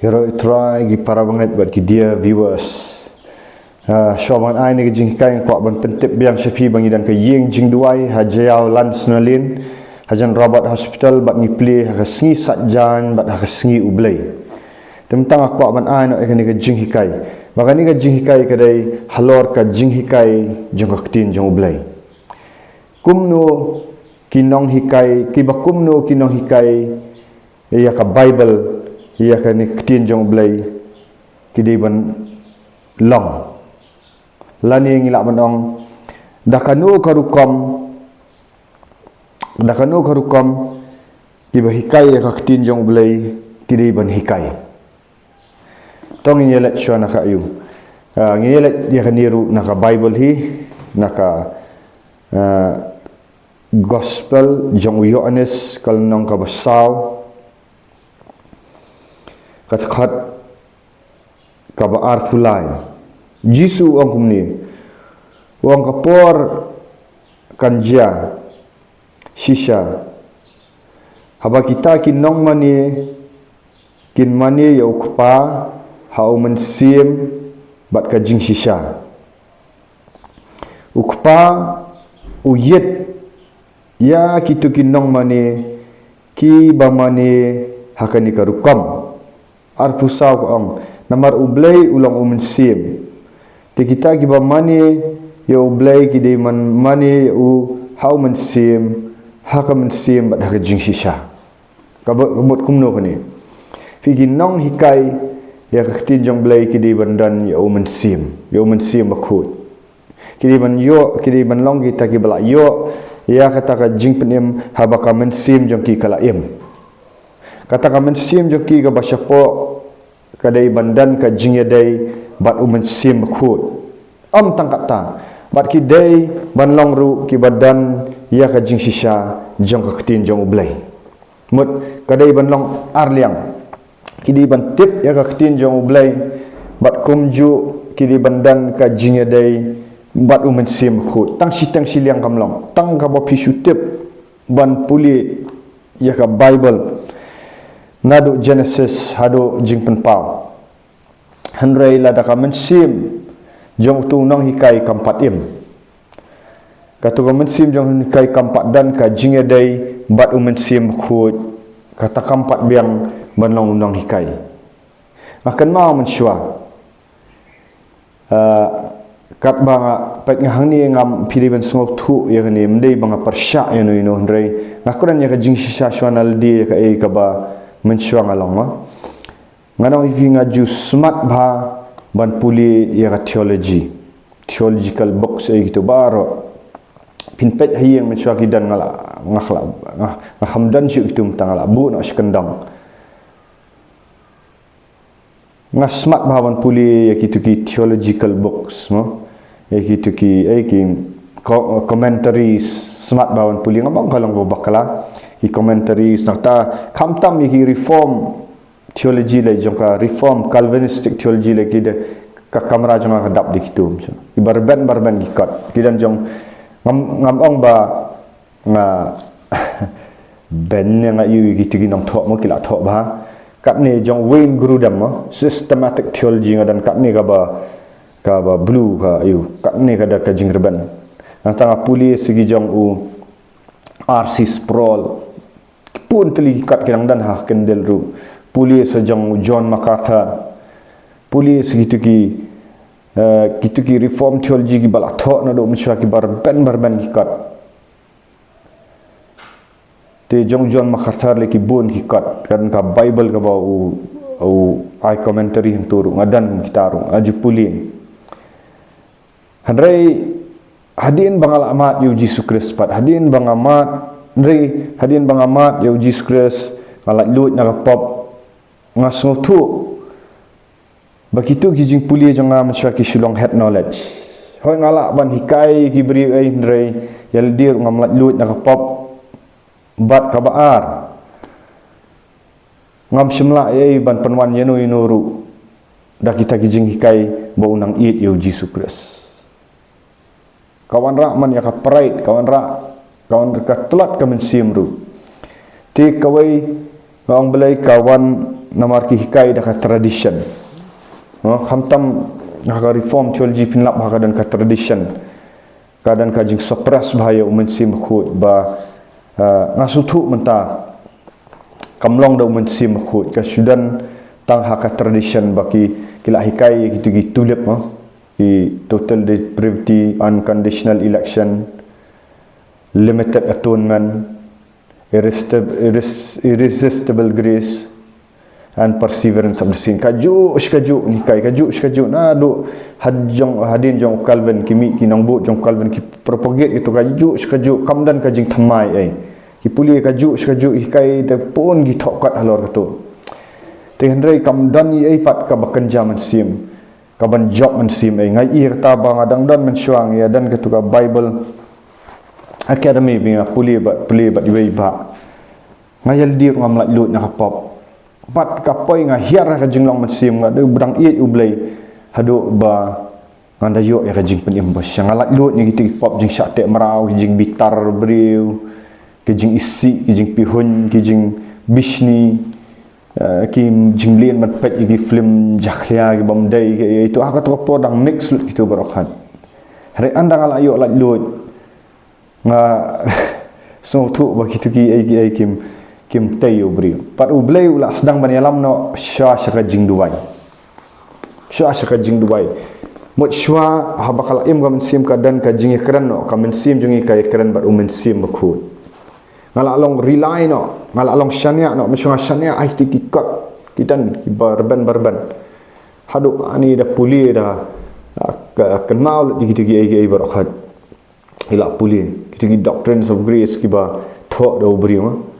Hero try gi para banget buat dia viewers. Shoman ai ni jing kai ko ban pentip biang sepi bangi dan ke ying jing duai hajau lan snalin hajan Robert Hospital bat ni play ha sngi satjan bat ha sngi ublai. Tentang aku ban ai no ekani ke jing hikai. Maka ni ke jing hikai kadai halor ka jing hikai jong aktin jong ublai. Kumno kinong hikai ki bakumno kinong hikai ya ka Bible ya ka ni ktin jong ublai kidai ban long lani ngilak bandong dakanu karukom iba hikai ya kaktin jong belai kidai ban hikai tong ngelet shona ka yu ngelet ya kaniru naka Bible hi naka gospel jong Yohanes kal nong ka basaw kat ka baar fulai Jisu ang kumni wang kapor kanja shisha haba kita kinong mani ya ukpa hau mensim bat kajing shisha ukpa uyet ya kitu kinong mani ki bamani hakani karukam arpusaw ko ang namar ublay ulang umensim di kita giba mani ya ublay kidi man mani u hau mensim haka mensim bat haka jing shisha kabut kumno kani figi nong hikai ya kaktin jong blay kidi bandan ya mensim bakut kidi man long kita ki bala yo ya kata ka jing penim habaka mensim jong ki kala im kata ka mensim jong ki ka basyapo kadai bandan ka jing yadai bat mensim bakut tangkat ta bat ki dai ban long ru ki badan ya ka jing shisha jong ka ktin jong ublai mut kadai ban long arliang ki di ban tip ya ka ktin jong ublai bat kumju ki di bandan ka jing yadai bat mensim bakut tang siliang kamlong tang ka ba pisu tip ban puli ya ka Bible nadu Genesis hadu jing penpau Henry lada ka mensim jong tu nong hikai kampat im katu ka mensim jong hikai kampat dan ka jing yadai bat mensim khut kata kampat biang banong nong hikai makan mau mensyua kat banga pet ngahang ni ngam pili ben sngok thu ya ni mdei banga persya ya no Henry ngakuran ya ka jing shisha shwanal di ka e ka ba mensyua ngalong ma nganong ipi ngaju smart bha ban puli ya theological box ai gitu baro pinpet hayeng mensyua kidan ngahamdan syuk itu mtangala bu nak skendang smart bha ban puli ya gitu ki theological box mo ya gitu ki commentaries smart bha ban puli ngabang kalong bakala ki commentaries nakta kamtam ki reform theology le jongka reform Calvinistic theology le kide ka kamera jong ka dap dikitum so ibarben gikat kidan jong ngam ong ba nga ben nga yu gitu ginong thok mo kila thok ba kat ni jong Wayne Grudem mo systematic theology ngadan kat ni ka ba blue ka yu kat ni ka da ka jing reben nang tanga puli segi jong u RC Sproul pun teli kat kinang dan ha kendel ru puli sejong John MacArthur puli segitu ki reform theology ki balak thok na do mensya ki barben ki kat te jong John MacArthur le ki bun ki kat kan ka Bible ka ba u ai commentary him turu ngadan kitaru aju puli handrai hadin bangal amat yu Jesus Christ pat hadin bang amat ndri hadin bang amat yu Jesus Christ ngalat lut na pop ngasno tu begitu kijing puli jong ngam syaki sulong head knowledge hoi ngalak ban hikai ki beri ai ndrei yal dir ngam lat lut na pop bat ka baar ngam simla ai ban penwan yenu inuru dah kita kijing hikai bau nang it yu Jesus Christ kawan rak man ya ka pride kawan ka telat ka mensim ru ti kawai Orang belai kawan namar ki hikai dah ka tradition. Khamtam ka reform theology pinlap ha dan ka tradition. Kadan ka jing suppress bahaya umensim khut ba ngasutu menta kamlong da umensim khut ka sudan tang ha ka tradition baki kila hikai gitu gitu tulip ki total depravity, unconditional election, limited atonement, irresistible grace and perseverance of the sin. Kaju nikai kaju na do hadin jong Calvin kimi kinang bu jong Calvin ki propagate itu kaju kamdan kajing thamai ai ki puli kaju hikai de pun gi thokat halor katu tengrei kamdan ai pat ka bakan jaman sim kaban job man sim ai ngai i kata bang adang dan mensuang ya dan ketuka Bible Academy binga puli bat iwei ba ngayal dir ngam lut na kapop pat kapoi nga hiar ka jinglong mensim nga de budang i ublei hadu ba nganda yo ya ka jing penimbas yang alat lut ni gitu pop jing syatek merau jing bitar briu ke jing isi ke jing pihun ke jing bishni ki jing lien mat pet gi film jakhya gi bomdai itu aka to podang mix lut gitu barokan hari andang ala yo alat lut nga so tu ba gitu ki kim tayo brio pat ublei ula sedang bani alam no sya ka jing duai mot shwa ha bakal im gam sim ka dan ka jing ekran no ka men sim jungi ka ekran bat umen sim bakut ngala long rely no ngala long shania no mesung shania ai ti kikot kitan barban hadu ani da puli da kenal gitu ai barokat ila puli gitu doctrines of grace ki ba tho do brio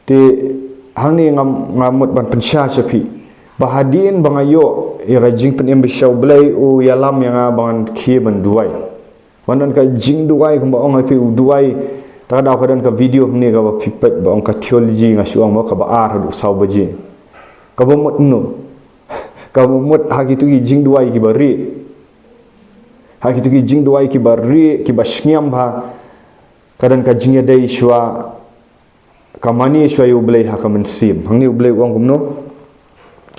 ti hangni ngamut ban pensya sepi bahadin bangayo ya jing pen embesau blai u yalam yang bangan ki ban duai wanan ka jing duai ko ong api u duai ta da ka dan ka video ni ka ba pipet ba ong ka theology nga suang mo ka ba ar du sau baji ka ba mot no ka mot ha gitu ki jing duai ki bari ha gitu ki jing duai ki bari ki ba shngiam ba kadan ka jing ya dai shwa kamani shwa yu blai ha ka men sim hangni blai wang kumno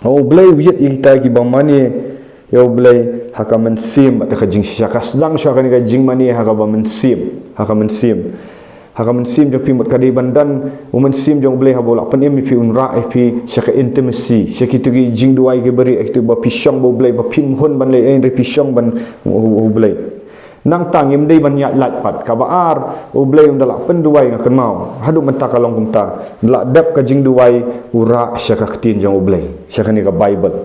blai wiyet kita ki bang mani ya blai ha ka men sim ta ka jing sha ka sedang shwa ka ni ka jing mani ha ka ba men sim jong pimot ka di bandan men sim jong blai ha bola pen mi pi unra pi sha ka intimacy sha ki tu ki jing duai ki bari ek tu ba pisong bo blai ba pim hon ban le en re pisong ban blai nang tangim dei ban yak lat pat ka baar ublei undala penduai nga kenau hadu menta kalong kumta la dap ka jing duai ura syaka ktin jang ublei syaka ni ka Bible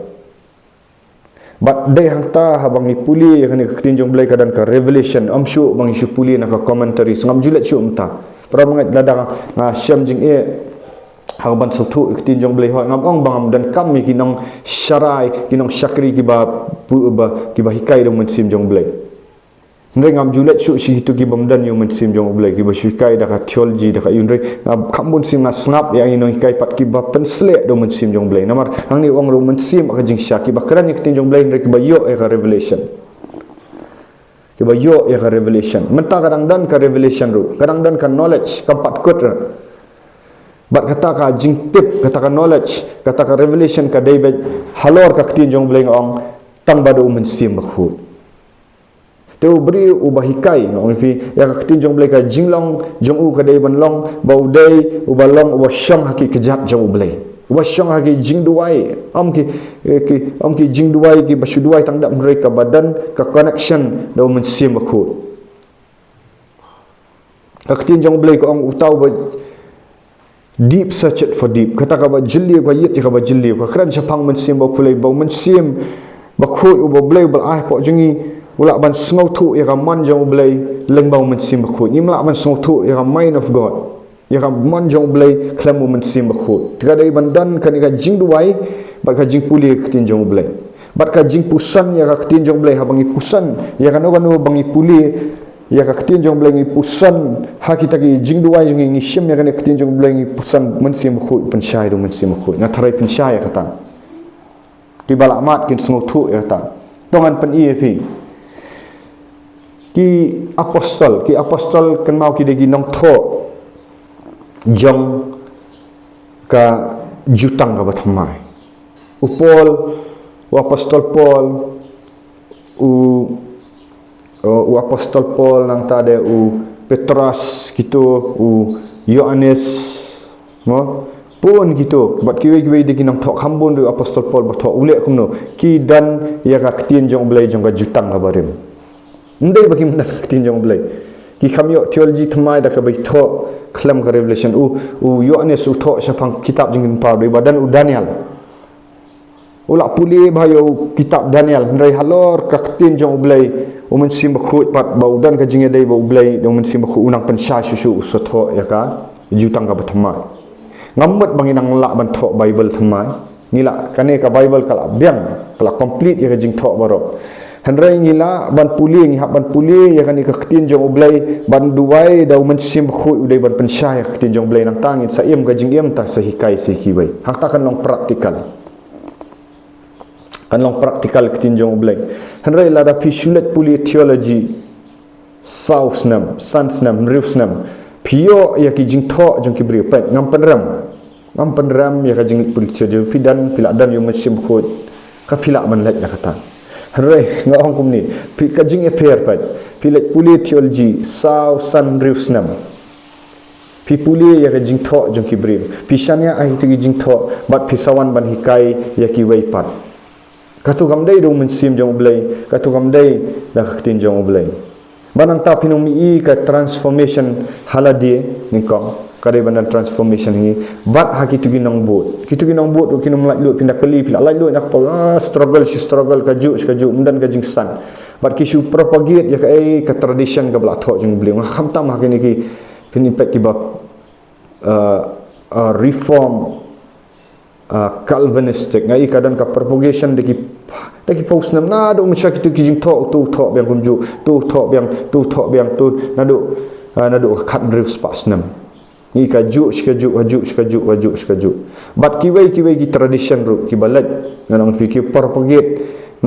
but dei hangta habang ni puli ka ni ktin jang ublei kadan ka revelation amsyu bang isu puli na ka commentary ngam julet syu umta pra mangat ladang nga syam jing hang ban sutu ktin jang ublei ho ngam ong bangam dan kami kinong syarai kinong syakri ki ba hikai dong mensim jang ublei ndai ngam julet su si itu ki bomdan yu mensim jong ublai ki basukai da ka theology da ka yundai khambun sim na snap yang ino hikai pat ki ba pensle do mensim jong ublai namar hang ni wang ro mensim ka jing syaki ba kran ki tin jong ublai ndai ki ba yo ka revelation menta kadang dan ka revelation ru kadang dan ka knowledge ka pat kut bat kata ka jing tip kata ka knowledge kata ka revelation ka David halor ka tin jong ublai ngong tang ba do mensim ba khu teu beri ubah hikai ngong pi ya ka tinjong blai ka jinglong jong u ka dei ban long bau dei ubalong ubah syang haki kejat jong blai ubah syang haki jing duai am ki jing duai ki basu duai tang dak mereka badan ka connection do mensim bakut ka tinjong blai ko ong utau ba deep search it for deep kata ka ba jilli ka yit ka ba jilli ka kran sapang mensim bakulai bau mensim bakut ubah blai bal ai po jungi ulak ban sngau tu ya man jong blai lengbau mensim bakut ni melak ban sngau tu ya mind of God ya man jong blai klamu mensim bakut tiga dari bandan kan ka jing duai bat ka jing puli ketin jong blai bat ka jing pusan ya ka ketin jong blai ha bangi pusan ya kan bangi puli ya ka ketin jong blai ngi pusan ha kita ki jing duai ngi ngisim ya kan ketin jong blai ngi pusan mensim bakut pensyai do mensim bakut na tarai pensyai kata ki balamat kin sngau tu ya kata dongan pen ep ki apostol kenau ki degi nong tho jong ka jutang ka batamai Paul apostol Paul apostol Paul nang tade Petrus gitu Yohanes pun gitu bat kiwe de kinang thok hambon du apostol Paul ba thok ule kumno ki dan ya ka ktien jong blai jong ka jutang ka barim ndai bagi mana ktien jong blai ki khamyo theology thamai da ka bai thok khlam ka revelation Yohanes thok sapang kitab jing pa de badan Daniel ulak puli bayo kitab Daniel ndai halor ka ktien jong blai men sim khut pat bau dan ka jing dai bau blai men sim khu unang pen sha susu so thok ya ka jutang ka bathamai ngamut banginang la ban thok Bible thamai ngila kane ka Bible kala biang kala complete ya jing thok baro hanrai ngila ban puli ngi ban puli ya kani ka ktin jong oblai ban duai da men sim khu udai ban pensya ya ktin jong oblai nang tangin sa im ka jing im ta sahikai siki bai hak ta kan long praktikal ktin jong oblai hanrai la da pi shulet puli theology sausnam sansnam rifsnam pio ya ki jing thok jong ki bri pet ngam penram ya ka jing politik je fidan pila dan yo mesim khot ka pila man lek kata hare ngong kum ni pi ka jing affair pet pila politik theology sau san rifsnam pi puli ya ka jing thok jong ki bri pisanya ai ti jing thok bat pisawan ban hikai ya ki wei pat katu kam dai do mesim jong blai katu kam dai da ka tin jong blai banang ta pinumi ka transformation haladi ningkong kare bandang transformation ni bat ha kitu ginong bot kinum lak lut pindah keli pila lak lut nak struggle kaju mundan ka jingsan bat kisu propagate ya ka tradition ka bla thok jing bling kham tam ha kini ki pinipet ki ba reform Calvinistic ngai kadang ka propagation deki post nam na do macam kitu kijing thok biang kumju tu thok biang tu nado khat drifts pas nam ni kaju bat kiwei ki tradition ru ki balat nganong ki propagate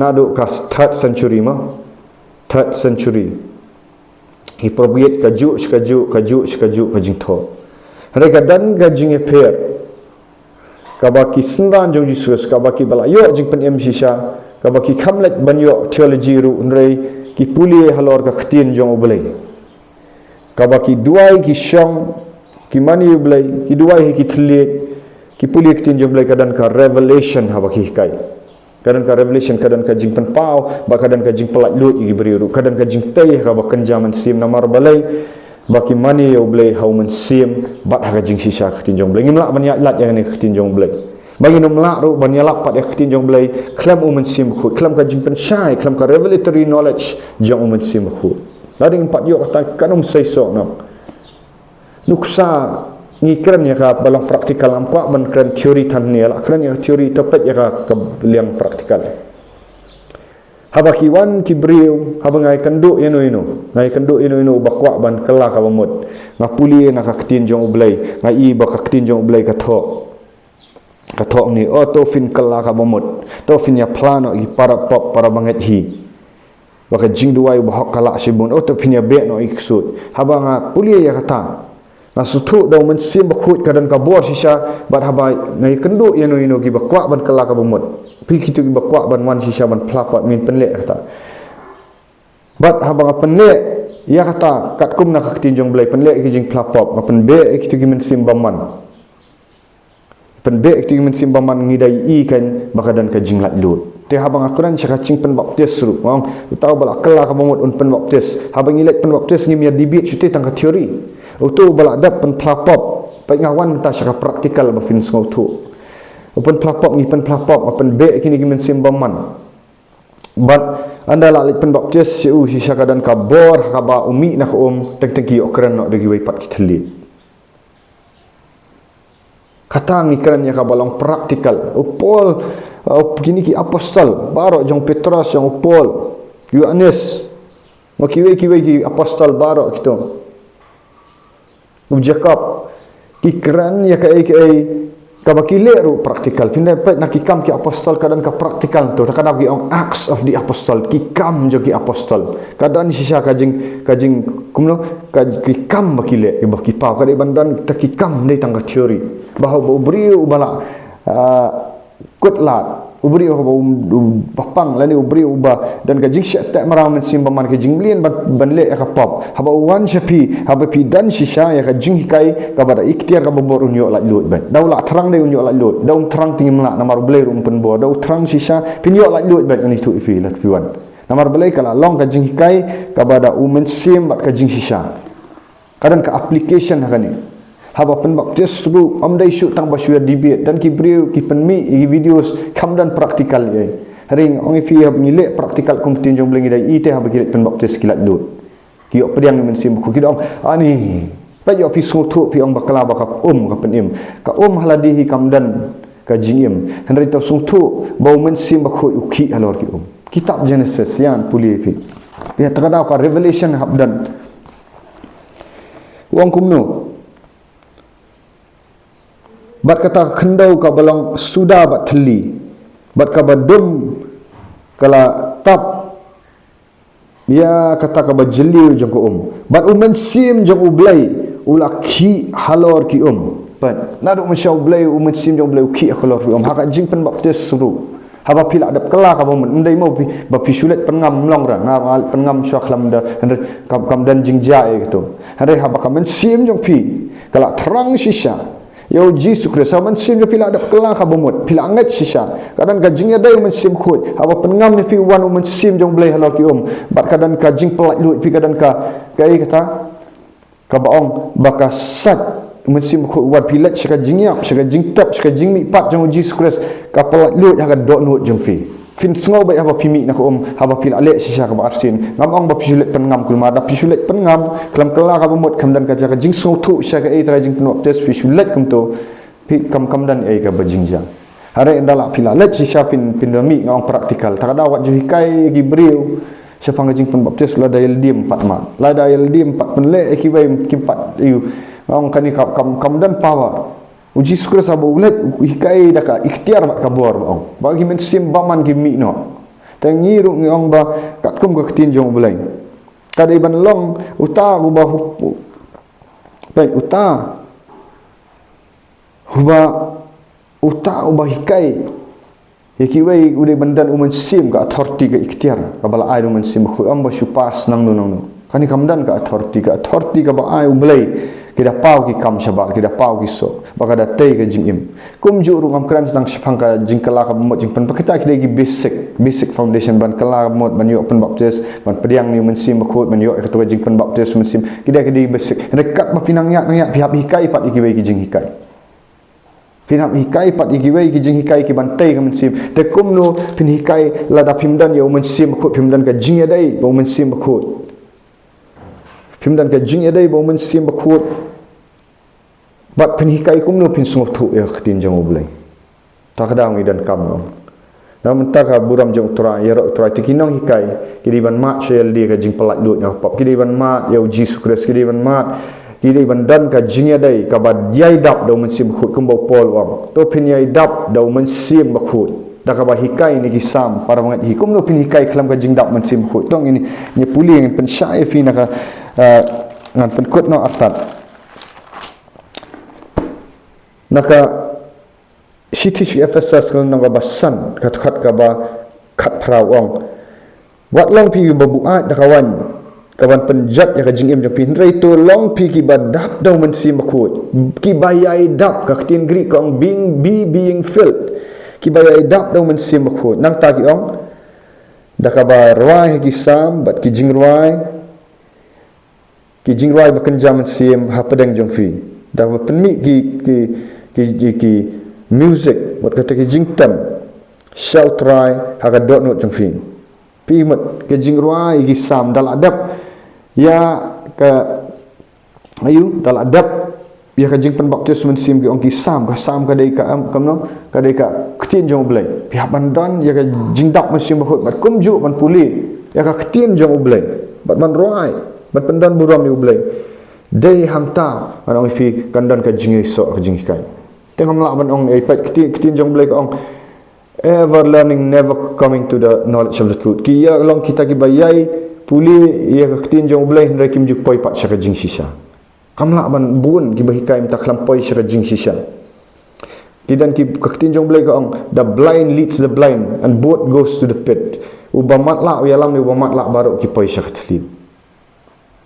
nado ka third century ki propagate kaju kajing thok rega dan gajing pair kabaki senran jong Jesus kabaki bala yo jing pen shisha kabaki khamlet banyo theology ru unrei ki puli halor ka khtien jong oblei kabaki duai ki shong ki mani oblei ki duai ki thli ki puli khtien jong oblei kadan ka revelation habaki kai kadan ka revelation kadan ka jing pen pau ba kadan ka jing pelak lut gi beri ru kadan ka jing tei ka ba kenjaman sim namar balai baki mani oblei hauman sim bat ha jing shisha khtien jong oblei ngimla ban ya lat yang ni khtien jong oblei bagi nomla ru ban ya lap pat ya khtien jong oblei klam umen sim khu klam ka jing pen shai klam ka revelatory knowledge jong umen sim khu lading pat yo kata kanum sei so nam nuksa ni kran ya ka balang praktikal am kwa ban kran teori tan ni la kran ya teori topet ya ka liang praktikal habaki wan kibriu habangai kanduk ino bakwa ban kala ka bamut ngapuli na ka ktin jong oblei ngai ba ka ktin jong oblei ka thok ni to fin kala ka bamut to fin ya plano gi para banget hi baka jing duai ba hok kala sibun to fin ya be no iksud habanga puli ya kata nasutu daw men sim bakhut kadan ka bor sisa bat habai ngai kanduk ino gi bakwa ban kala ka bamut pi kitu gi bakwa ban wan sisa ban plapat min penlek kata bat habang penlek ya kata kat kum nak tinjong blai penlek gi jing plapop pen be kitu gi men sim baman pen be kitu gi men sim baman ngidai i kan bakadan ka jing lat lut te habang akuran syaka cing pen baptis ru wang tahu bala kala ka bamut un pen baptis habang ilet pen baptis ngim ya debate cute tang ka teori utu bala dap pen plapop pai ngawan ta syaka praktikal ba fin ngau tu open plapop ngi pen plapop open be kini gi men sim baman but anda la pen baptis si syaka dan ka bor ka ba umi nak teng ki okran nok degi wai pat kitli kata ngi kran ya ka balong praktikal Paul begini ki apostol baro jong Petrus jong Paul Yohanes kiwe ki apostol baro gitu Jacob kikran ya kai kabakile ru praktikal pindah pet nak kikam ki apostol kadang ka praktikal tu kadang ki on acts of the apostle kikam jo ki apostol kadang sisa kajing kumno kikam bakile baki pa kadai bandan kita kikam dei tangga teori bahawa beriu bala kutlat ubri bapang lani ubri uba dan ka jing syat tak marang men sim baman ka jing blien ban le ka pop haba wan shapi haba pi dan shisha ya ka jing hikai ka bada ikhtiar ka bobor unyo la lut ban dau la terang de unyo la lut dau terang tingim la namar blai rum pen bo dau terang shisha pinyo la lut ban ni tu ifi la piwan namar blai kala long ka jing hikai ka bada umen sim bat ka jing shisha kadang ka application hakani haba penbaptis tu amdai syuk tang basya debate dan kibriu ki penmi i videos kamdan praktikal ye ring ong fi hab ngilek praktikal kompetin jong blengi dai ite hab kilet penbaptis kilat lut ki ok pediang men sim ku ki dong ani pa yo fi so tu fi ong bakala bakap ka penim ka haladi hi kamdan ka jingim hendri ta sung tu bau men sim bakhu uki halor ki kitab Genesis yan puli fi ya takada ka revelation habdan wong kumno bat kata kendau ka balang sudah bat theli bat ka badum kala tap ya kata ka bajeli jong ko bat umen sim jong ublai ulaki halor ki bat nadu masya ublai umen sim jong ublai ki halor ki haka jing pen baptis suru haba pila adap kala ka bomen ndai mau ba pisulet pengam long ra na pengam syaklam da kam dan jing jae gitu hari haba ka men sim jong pi kala terang shisha Yo Jesus Kristus man sim yo pila adap kelang ka bomot pila anget sisa kadang gajing ya dai man sim khut aba pengam ni pi wan man sim jong blai halor ki bat kadang kajing pelak lut pi kadang ka kai kata ka baong bakasat man sim khut wan pilat saka jingyap saka jing tap saka jing mi pat jong Jesus Kristus ka pelak lut ha dot nut jong fi fin sngo bai aba pimi na ko haba pila le sisa ka arsin ngam ong ba pisulet pengam kulma da pisulet pengam kelam kala ka bomot kam dan ka jaka jing so tu saka e tra jing penok tes pisulet kum to pi kam dan e ka bajingja hare ndala pila le sisa pin dami ngam praktikal tak ada wat juhikai gibriu siapa ngajing pen baptis la dayel dim 4 ma la dayel dim 4 pen le ekibai kimpat yu ngam kani kam dan power uji skor sabu ulet hikai daka ikhtiar mak kabor bang bagi men sim baman gimi no tangiru ngong ba katkum ka tinjong bulai kadai ban long uta uba baik uta uba hikai hikiwai ude bandan umen sim ka authority ka ikhtiar ka bala ai umen sim khu amba supas nang no kani kamdan ka authority ka ba ai ublai kita pau ki kam syabak kita pau ki so baka da tei ka jingim kum ju ru ngam kran tang syapang ka jingkala ka mod jingpan pakita ki lagi basic foundation ban kala mod ban yo pen baptis ban pediang ni men sim bakut ban yo ka to jingpan baptis men sim kita ki basic rekat ma pinang yak pihak hikai pat iki wei ki jing hikai pinap hikai pat iki wei ki jing hikai ki ban tei ka men sim de kum no pin hikai la da pimdan yo men sim bakut pimdan ka jing ya dai bo men sim bakut pimdan ka jing ya dai bo men sim bakut bat penhikai kum no pin sungguh tu ya khatin jang oblai tak ada ngi dan kam no nam taka buram jang tura ya ro tura tikinong hikai kidi ban mat sel dia ka jing pelat lut ya pop kidi ban mat ya Jesus Kristus kidi ban mat kidi ban dan ka jing ya dai ka bad yai dap do men sim khut kum bo pol wam to pin yai dap do men sim bakhut da ka ba hikai ni kisam para mangat hikum no pin hikai kelam ka jing dap men sim khut tong ini ni puli ngan pen syai fi na ka ngan pen kut no artat naka city Ephesus kan nang basan kat ka ba khat prawong wat long pi babuat da kawan penjat ya ka jingim jang pin rei to long pi ki badap daw man sim bakut ki bayai dap ka tin gri kong being filled ki bayai dap daw man sim bakut nang ta ki ong da ka ba rwai ki sam bat ki jingruai bakan jam sim ha pedang jong fi da penmi ki music buat kata ki jingtam shout try haga dot not jong fi pi mat ke jingruai ki sam dal adab ya ka ayu dal adab ya ka jingpan baptis men sim ki ong ki sam ka dai ka am kam no ka dai ka ktin jong blai pi bandan ya ka jingdap men sim bakut bat kumju ban puli ya ka ktin jong blai bat man roi bat pendan buram ni blai dai hamta orang fi kandan ka jingi so ka jingi kai tengam la ban ong ipat ktin jong blai ka ong ever learning never coming to the knowledge of the truth ki ya long kita ki bayai puli ya ka ktin jong blai hendrai kim juk poi pat syaka jing sisa kamla ban bun ki bahikai minta klampoi syaka jing sisa Kidan ki ketinjong belai ka ang the blind leads the blind and both goes to the pit. Ubamatla yalam ubamatla baru ki poisya katli.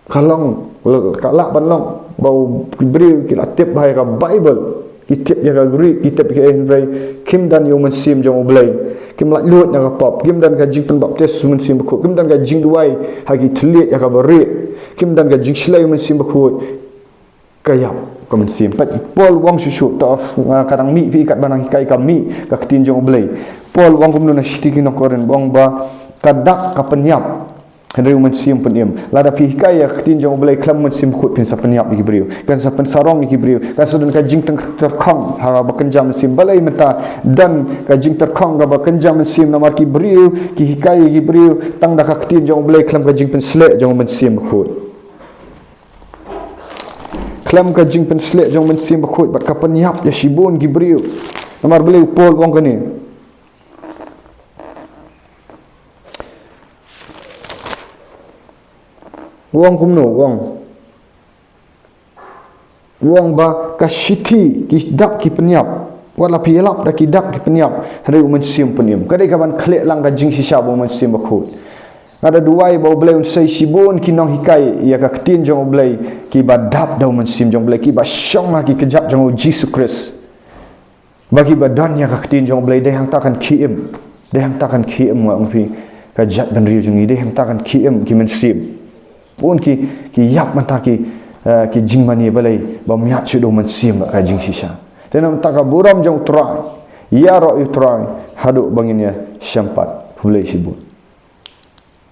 Kalong kalak banlong bau beri ki latip bahai ka Bible. Kitip ya ka Greek, kitip ka Hebrew, kim dan yo mensim jong belai. Kim lak lut na ka pop, kim dan ka jing pen baptis mensim bakut, kim dan ka jing duai hagi telit ya ka beri. Kim dan ka jing slay mensim bakut. Kayap kemensim pat pol wang susu ta kadang mi pi kat banang kai kami ka ketinjong belai. Pol wang kum na shtiki no koren bong ba kadak ka penyap. Henry mensim penyam lada pi kai ya ketinjong belai klam mensim khut pin sa penyap iki briu kan sa pen sarong iki briu kan sedun ka jing terkong ha ba kenjam mensim balai menta dan ka jing terkong ga ba kenjam mensim namar ki briu ki hikai iki briu tang da ka ketinjong belai klam ka jing pen slek jong mensim khut klam ka jing pen slek jong mensim khut bat ka penyap ya shibun ki briu namar belai pol wang kani wang kumno wang ba kasiti ki dak ki penyap wala pielap dak ki dak ki penyap hari mensim penyam kadai kaban khlek lang ka jing sisa bo mensim bakut ada duai bo blai unsai sibun ki nong hikai ya ka ketin jong blai ki badap dau mensim jong blai ki ba syong ki kejap jong Jesus Christ bagi badan ya ka ketin jong blai dai hang takkan kiim dai hang takkan kiim wang pi ka jat ban riu jong dai hang takkan kiim ki mensim pun ki yap mata ki jing mani balai ba miat chu do mensim ka jing sisa tenam taka buram jong trai ya ro utrai haduk banginnya syampat hulai sibut